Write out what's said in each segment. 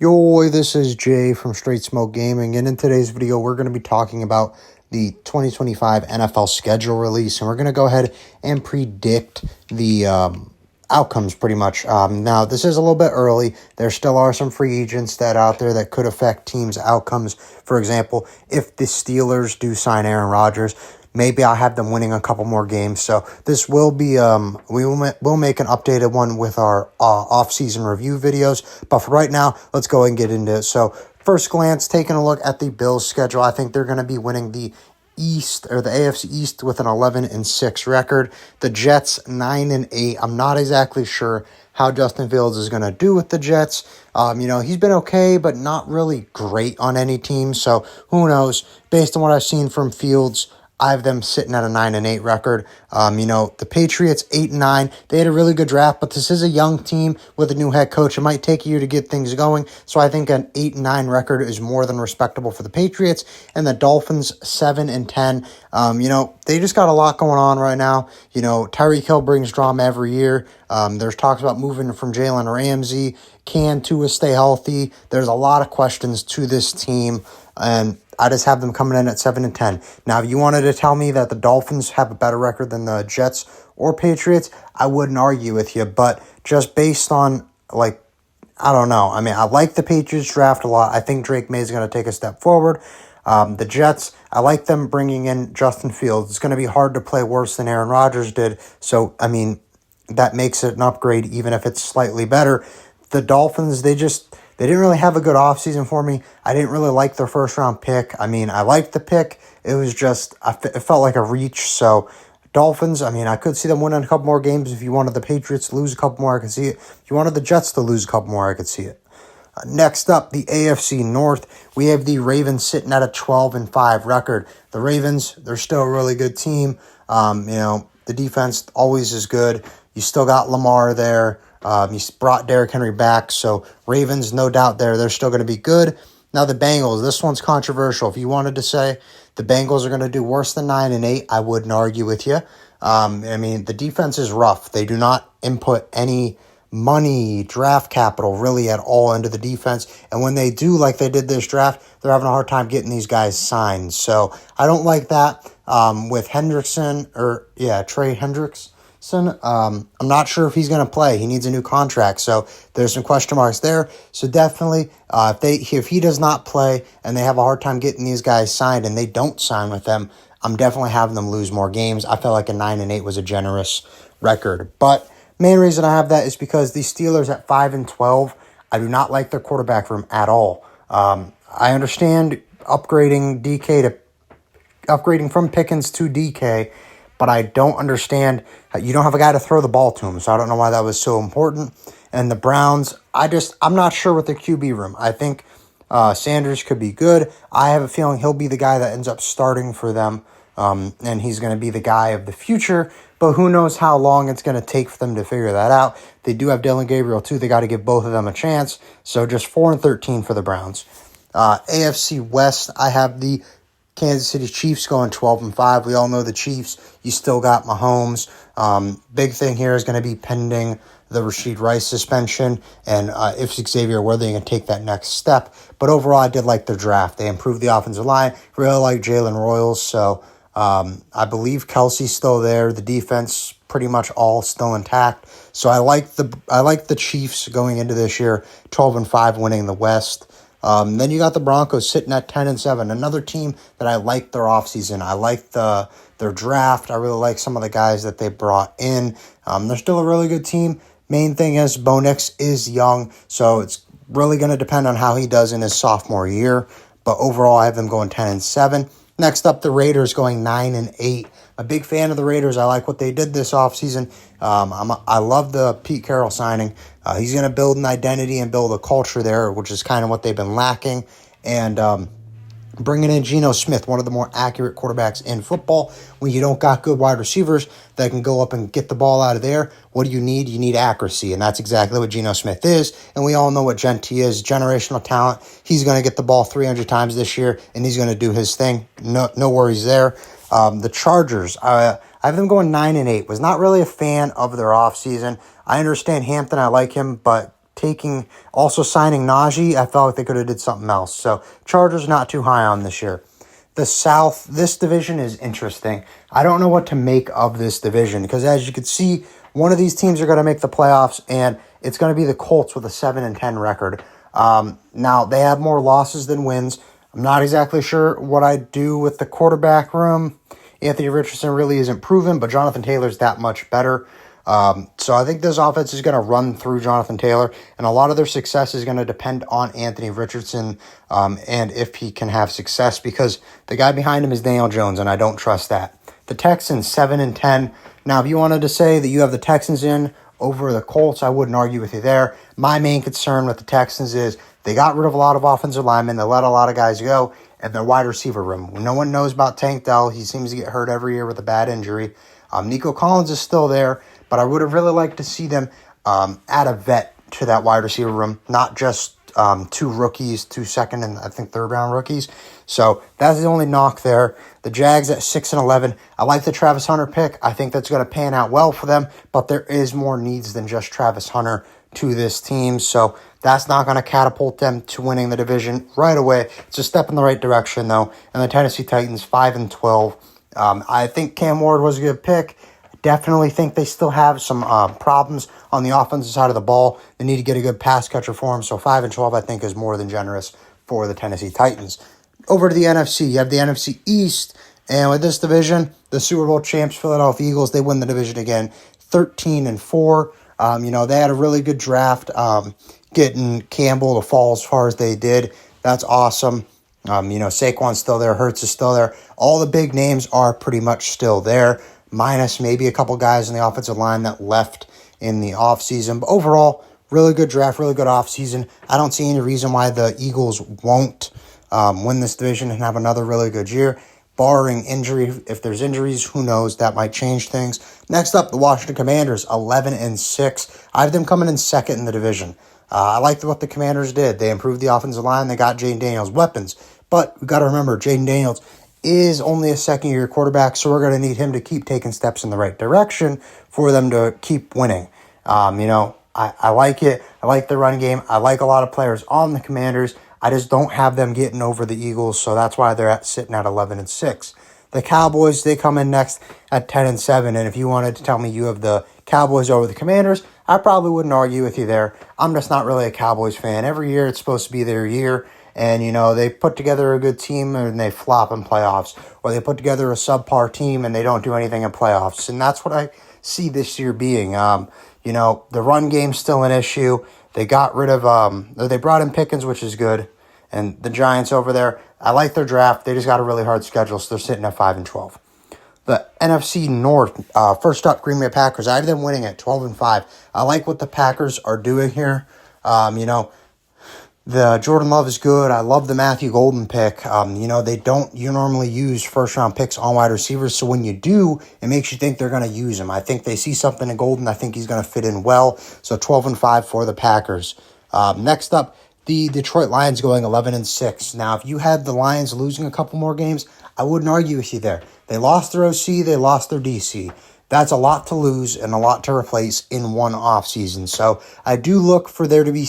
Yo, this is Jay from Straight Smoke Gaming, and in today's video, we're going to be talking about the 2025 NFL schedule release, and we're going to go ahead and predict the outcomes pretty much. Now, this is a little bit early. There still are some free agents that out there that could affect teams' outcomes. For example, if the Steelers do sign Aaron Rodgers, maybe I'll have them winning a couple more games. So this will be, we'll make an updated one with our off-season review videos. But for right now, let's go and get into it. So first glance, taking a look at the Bills' schedule, I think they're going to be winning the East or the AFC East with an 11-6 record. The Jets 9-8. I'm not exactly sure how Justin Fields is going to do with the Jets. He's been okay, but not really great on any team. So who knows? Based on what I've seen from Fields, I have them sitting at a 9-8 record. The Patriots 8-9. They had a really good draft, but this is a young team with a new head coach. It might take a year to get things going. So I think an 8-9 record is more than respectable for the Patriots. And the Dolphins 7-10. They just got a lot going on right now. Tyreek Hill brings drama every year. There's talks about moving from Jalen Ramsey. Can Tua stay healthy? There's a lot of questions to this team, and I just have them coming in at 7-10. Now, if you wanted to tell me that the Dolphins have a better record than the Jets or Patriots, I wouldn't argue with you. But just based on, I don't know. I mean, I like the Patriots draft a lot. I think Drake May is going to take a step forward. The Jets, I like them bringing in Justin Fields. It's going to be hard to play worse than Aaron Rodgers did. So, that makes it an upgrade, even if it's slightly better. The Dolphins, they didn't really have a good offseason for me. I didn't really like their first-round pick. I liked the pick. It was just, it felt like a reach. So, Dolphins, I could see them winning a couple more games. If you wanted the Patriots to lose a couple more, I could see it. If you wanted the Jets to lose a couple more, I could see it. Next up, the AFC North. We have the Ravens sitting at a 12-5 record. The Ravens, they're still a really good team. The defense always is good. You still got Lamar there. You brought Derrick Henry back, so Ravens, no doubt they're still going to be good. Now the Bengals, this one's controversial. If you wanted to say the Bengals are going to do worse than 9-8, I wouldn't argue with you. The defense is rough. They do not input any money, draft capital really at all into the defense, and when they do, like they did this draft, they're having a hard time getting these guys signed. So I don't like that. With Trey Hendrickson. I'm not sure if he's going to play. He needs a new contract, so there's some question marks there. So definitely, if he does not play and they have a hard time getting these guys signed and they don't sign with them, I'm definitely having them lose more games. I felt like a 9-8 was a generous record. But main reason I have that is because the Steelers at 5-12, I do not like their quarterback room at all. I understand upgrading from Pickens to DK, but I don't understand. You don't have a guy to throw the ball to him, so I don't know why that was so important. And the Browns, I'm not sure with the QB room. I think Sanders could be good. I have a feeling he'll be the guy that ends up starting for them, and he's going to be the guy of the future. But who knows how long it's going to take for them to figure that out. They do have Dylan Gabriel, too. They got to give both of them a chance. So just 4-13 for the Browns. AFC West, I have the Kansas City Chiefs going 12-5. We all know the Chiefs. You still got Mahomes. Big thing here is going to be pending the Rashid Rice suspension and if Xavier Worthy can take that next step. But overall, I did like their draft. They improved the offensive line. Really like Jalen Royals. So I believe Kelsey's still there. The defense pretty much all still intact. So I like the Chiefs going into this year, 12-5, winning the West. Then you got the Broncos sitting at 10-7, another team that I like their offseason. I like their draft. I really like some of the guys that they brought in. They're still a really good team. Main thing is Bo Nix is young, so it's really going to depend on how he does in his sophomore year. But overall, I have them going 10-7. Next up, the Raiders going 9-8. A big fan of the Raiders. I like what they did this offseason. I love the Pete Carroll signing. He's going to build an identity and build a culture there, which is kind of what they've been lacking. And bringing in Geno Smith, one of the more accurate quarterbacks in football. When you don't got good wide receivers that can go up and get the ball out of there, what do you need? You need accuracy, and that's exactly what Geno Smith is. And we all know what Genty is, generational talent. He's going to get the ball 300 times this year, and he's going to do his thing. No worries there. The Chargers, I have them going 9-8. Was not really a fan of their offseason. I understand Hampton, I like him, but also signing Najee, I felt like they could have did something else. So Chargers not too high on this year. The South, this division is interesting. I don't know what to make of this division because as you can see, one of these teams are going to make the playoffs, and it's going to be the Colts with a 7-10 record. Now, they have more losses than wins. I'm not exactly sure what I do with the quarterback room. Anthony Richardson really isn't proven, but Jonathan Taylor's that much better. So I think this offense is going to run through Jonathan Taylor, and a lot of their success is going to depend on Anthony Richardson and if he can have success, because the guy behind him is Daniel Jones, and I don't trust that. The Texans, 7-10. Now, if you wanted to say that you have the Texans in over the Colts, I wouldn't argue with you there. My main concern with the Texans is they got rid of a lot of offensive linemen. They let a lot of guys go, and their wide receiver room. No one knows about Tank Dell. He seems to get hurt every year with a bad injury. Nico Collins is still there, but I would have really liked to see them add a vet to that wide receiver room, not just two rookies, 2 second and I think third round rookies. So that's the only knock there. The Jags at 6-11. I like the Travis Hunter pick. I think that's going to pan out well for them, but there is more needs than just Travis Hunter to this team. So that's not going to catapult them to winning the division right away. It's a step in the right direction, though. And the Tennessee Titans, 5-12. I think Cam Ward was a good pick. Definitely think they still have some problems on the offensive side of the ball. They need to get a good pass catcher for him. So 5-12, I think, is more than generous for the Tennessee Titans. Over to the NFC, you have the NFC East. And with this division, the Super Bowl champs, Philadelphia Eagles, they win the division again, 13-4. They had a really good draft, getting Campbell to fall as far as they did. That's awesome. Saquon's still there. Hurts is still there. All the big names are pretty much still there, minus maybe a couple guys in the offensive line that left in the offseason. But overall, really good draft, really good offseason. I don't see any reason why the Eagles won't win this division and have another really good year. Barring injury, if there's injuries, who knows, that might change things. Next up, the Washington Commanders, 11-6. I have them coming in second in the division. I liked what the Commanders did. They improved the offensive line. They got Jaden Daniels weapons. But we've got to remember, Jaden Daniels is only a second-year quarterback, so we're going to need him to keep taking steps in the right direction for them to keep winning. I like it. I like the run game. I like a lot of players on the Commanders. I just don't have them getting over the Eagles, so that's why they're sitting at 11-6. The Cowboys, they come in next at 10-7, and if you wanted to tell me you have the Cowboys over the Commanders, I probably wouldn't argue with you there. I'm just not really a Cowboys fan. Every year it's supposed to be their year, and they put together a good team and they flop in playoffs, or they put together a subpar team and they don't do anything in playoffs, and that's what I see this year being. The run game's still an issue. They got rid of, they brought in Pickens, which is good. And the Giants over there, I like their draft. They just got a really hard schedule, so they're sitting at 5-12. The NFC North, first up, Green Bay Packers. I have them winning at 12-5. I like what the Packers are doing here. The Jordan Love is good. I love the Matthew Golden pick. They don't normally use first-round picks on wide receivers, so when you do, it makes you think they're going to use him. I think they see something in Golden. I think he's going to fit in well. So 12-5 for the Packers. Next up, the Detroit Lions going 11-6. Now, if you had the Lions losing a couple more games, I wouldn't argue with you there. They lost their OC, they lost their DC. That's a lot to lose and a lot to replace in one offseason. So I do look for there to be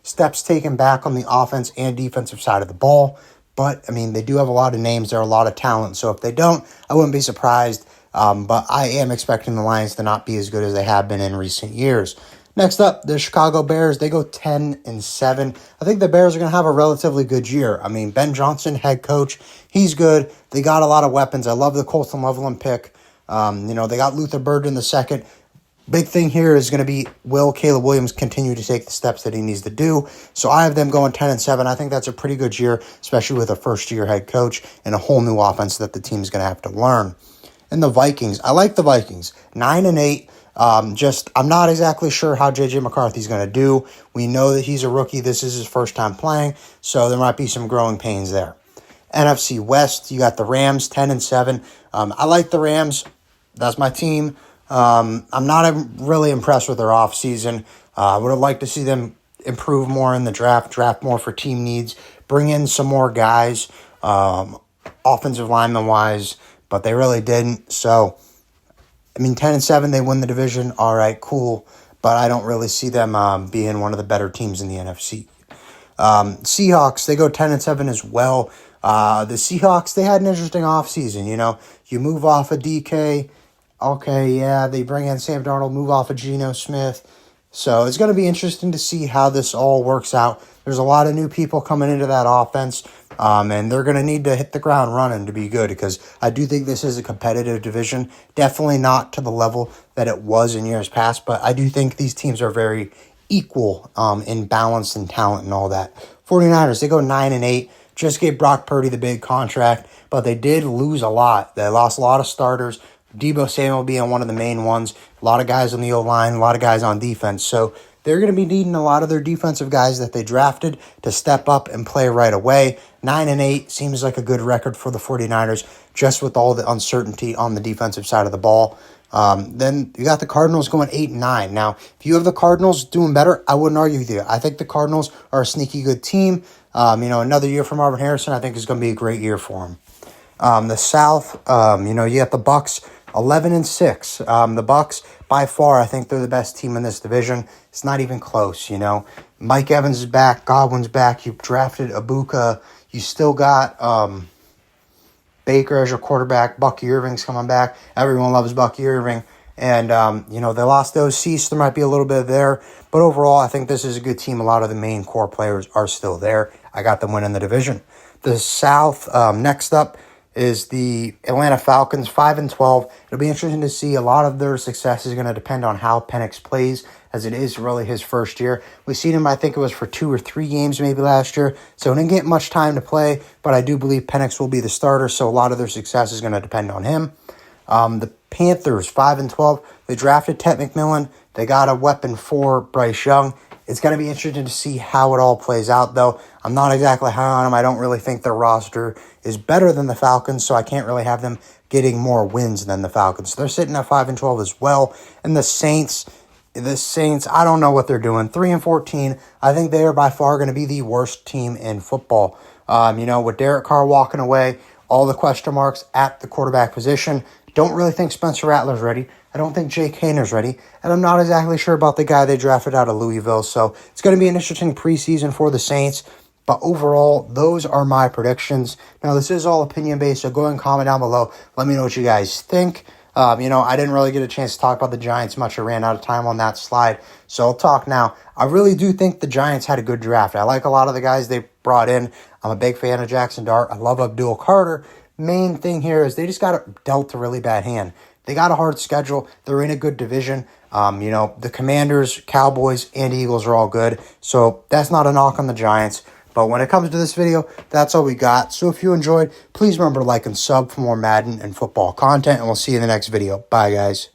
steps taken back on the offense and defensive side of the ball. But, they do have a lot of names. There are a lot of talent. So if they don't, I wouldn't be surprised. But I am expecting the Lions to not be as good as they have been in recent years. Next up, the Chicago Bears, they go 10-7. I think the Bears are going to have a relatively good year. Ben Johnson, head coach, he's good. They got a lot of weapons. I love the Colton Loveland pick. They got Luther Bird in the second. Big thing here is going to be, will Caleb Williams continue to take the steps that he needs to do? So I have them going 10-7. I think that's a pretty good year, especially with a first-year head coach and a whole new offense that the team's going to have to learn. And the Vikings, I like the Vikings, 9-8. I'm not exactly sure how J.J. McCarthy's going to do. We know that he's a rookie. This is his first time playing, so there might be some growing pains there. NFC West, you got the Rams, 10-7. I like the Rams. That's my team. I'm not really impressed with their offseason. I would have liked to see them improve more in the draft more for team needs, bring in some more guys, offensive lineman-wise, but they really didn't. So 10-7, they win the division. All right, cool. but I don't really see them being one of the better teams in the NFC. Seahawks, they go 10-7 as well. The Seahawks, they had an interesting offseason, you know. You move off of DK. Okay, yeah, they bring in Sam Darnold, move off of Geno Smith. So it's going to be interesting to see how this all works out. There's a lot of new people coming into that offense, and they're going to need to hit the ground running to be good, because I do think this is a competitive division. Definitely not to the level that it was in years past, but I do think these teams are very equal in balance and talent and all that. 49ers, they go 9-8. Just gave Brock Purdy the big contract, but they did lose a lot. They lost a lot of starters. Deebo Samuel being one of the main ones. A lot of guys on the O-line, a lot of guys on defense. So they're going to be needing a lot of their defensive guys that they drafted to step up and play right away. 9-8 seems like a good record for the 49ers, just with all the uncertainty on the defensive side of the ball. Then you got the Cardinals going 8-9. Now, if you have the Cardinals doing better, I wouldn't argue with you. I think the Cardinals are a sneaky good team. Another year for Marvin Harrison, I think is going to be a great year for him. The South, you got the Bucks 11-6. The Bucks, by far, I think they're the best team in this division. It's not even close, you know. Mike Evans is back. Godwin's back. You drafted Ibuka. You still got Baker as your quarterback. Bucky Irving's coming back. Everyone loves Bucky Irving. And, they lost those seats. There might be a little bit there. But overall, I think this is a good team. A lot of the main core players are still there. I got them winning the division. The South, next up, is the Atlanta Falcons, 5-12. It'll be interesting to see. A lot of their success is going to depend on how Penix plays, as it is really his first year. We've seen him, I think it was for 2 or 3 games maybe last year, so he didn't get much time to play, but I do believe Penix will be the starter, so a lot of their success is going to depend on him. The Panthers, 5-12. They drafted Ted McMillan. They got a weapon for Bryce Young. It's going to be interesting to see how it all plays out, though. I'm not exactly high on them. I don't really think their roster is better than the Falcons, so I can't really have them getting more wins than the Falcons. So they're sitting at 5-12 as well. And the Saints, I don't know what they're doing. 3-14. I think they are by far going to be the worst team in football. With Derek Carr walking away, all the question marks at the quarterback position. Don't really think Spencer Rattler's ready. I don't think Jake Hayner's ready. And I'm not exactly sure about the guy they drafted out of Louisville. So it's going to be an interesting preseason for the Saints. But overall, those are my predictions. Now, this is all opinion-based, so go ahead and comment down below. Let me know what you guys think. I didn't really get a chance to talk about the Giants much. I ran out of time on that slide. So I'll talk now. I really do think the Giants had a good draft. I like a lot of the guys they brought in. I'm a big fan of Jackson Dart. I love Abdul Carter. Main thing here is they just got dealt a really bad hand. They got a hard schedule. They're in a good division. The Commanders, Cowboys, and Eagles are all good. So that's not a knock on the Giants. But when it comes to this video, that's all we got. So if you enjoyed, please remember to like and sub for more Madden and football content. And we'll see you in the next video. Bye, guys.